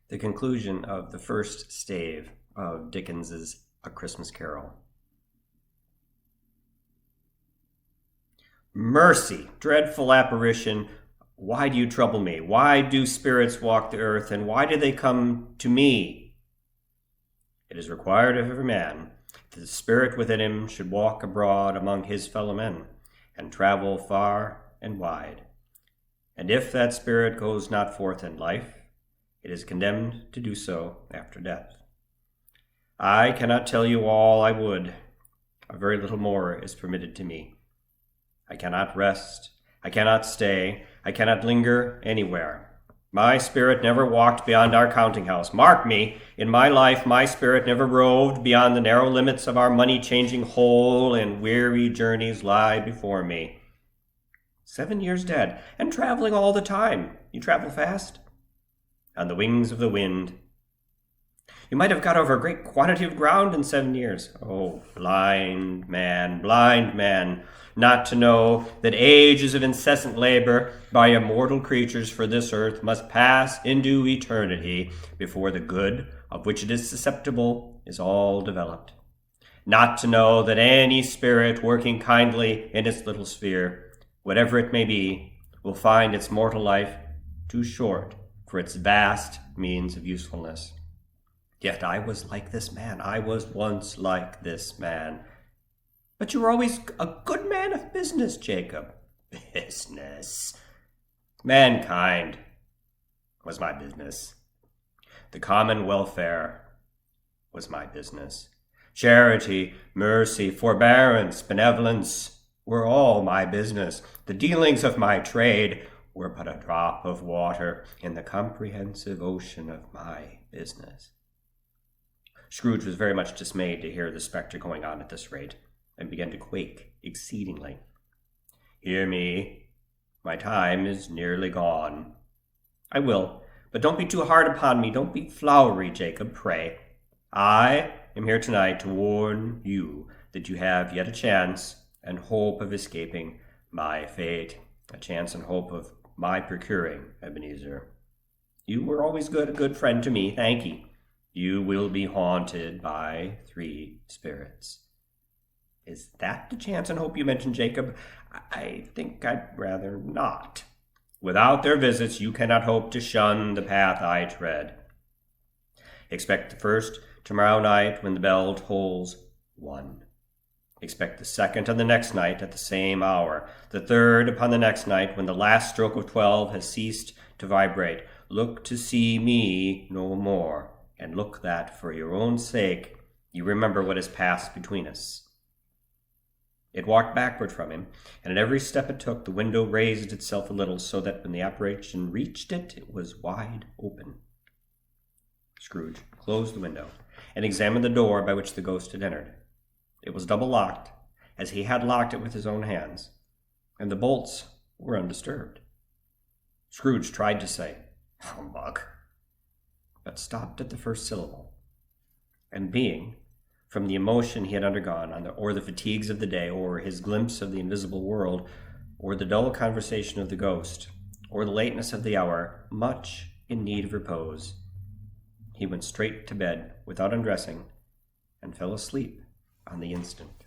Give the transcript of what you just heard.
The conclusion of the first stave of Dickens's A Christmas Carol. Mercy, dreadful apparition, why do you trouble me? Why do spirits walk the earth, and why do they come to me? It is required of every man that the spirit within him should walk abroad among his fellow men, and travel far and wide. And if that spirit goes not forth in life, it is condemned to do so after death. I cannot tell you all I would. A very little more is permitted to me. I cannot rest. I cannot stay. I cannot linger anywhere. My spirit never walked beyond our counting house. Mark me, in my life my spirit never roved beyond the narrow limits of our money-changing hole, and weary journeys lie before me. 7 years dead, and traveling all the time. You travel fast? On the wings of the wind. You might have got over a great quantity of ground in 7 years. Oh, blind man, not to know that ages of incessant labor by immortal creatures for this earth must pass into eternity before the good of which it is susceptible is all developed. Not to know that any spirit working kindly in its little sphere, whatever it may be, will find its mortal life too short for its vast means of usefulness. Yet I was like this man. I was once like this man. But you were always a good man of business, Jacob. Business. Mankind was my business. The common welfare was my business. Charity, mercy, forbearance, benevolence were all my business. The dealings of my trade were but a drop of water in the comprehensive ocean of my business. Scrooge was very much dismayed to hear the spectre going on at this rate, and began to quake exceedingly. Hear me, my time is nearly gone. I will, but don't be too hard upon me. Don't be flowery, Jacob, pray. I am here tonight to warn you that you have yet a chance and hope of escaping my fate, a chance and hope of my procuring Ebenezer. You were always a good friend to me, thank ye. You will be haunted by 3 spirits. Is that the chance and hope you mentioned, Jacob? I think I'd rather not. Without their visits, you cannot hope to shun the path I tread. Expect the first tomorrow night when the bell tolls 1. Expect the second on the next night at the same hour. The third upon the next night when the last stroke of 12 has ceased to vibrate. Look to see me no more, and look that, for your own sake, you remember what has passed between us. It walked backward from him, and at every step it took, the window raised itself a little, so that when the apparition reached it, it was wide open. Scrooge closed the window, and examined the door by which the ghost had entered. It was double-locked, as he had locked it with his own hands, and the bolts were undisturbed. Scrooge tried to say, "Humbug," but stopped at the first syllable, and being, from the emotion he had undergone, or the fatigues of the day, or his glimpse of the invisible world, or the dull conversation of the ghost, or the lateness of the hour, much in need of repose, he went straight to bed without undressing, and fell asleep on the instant.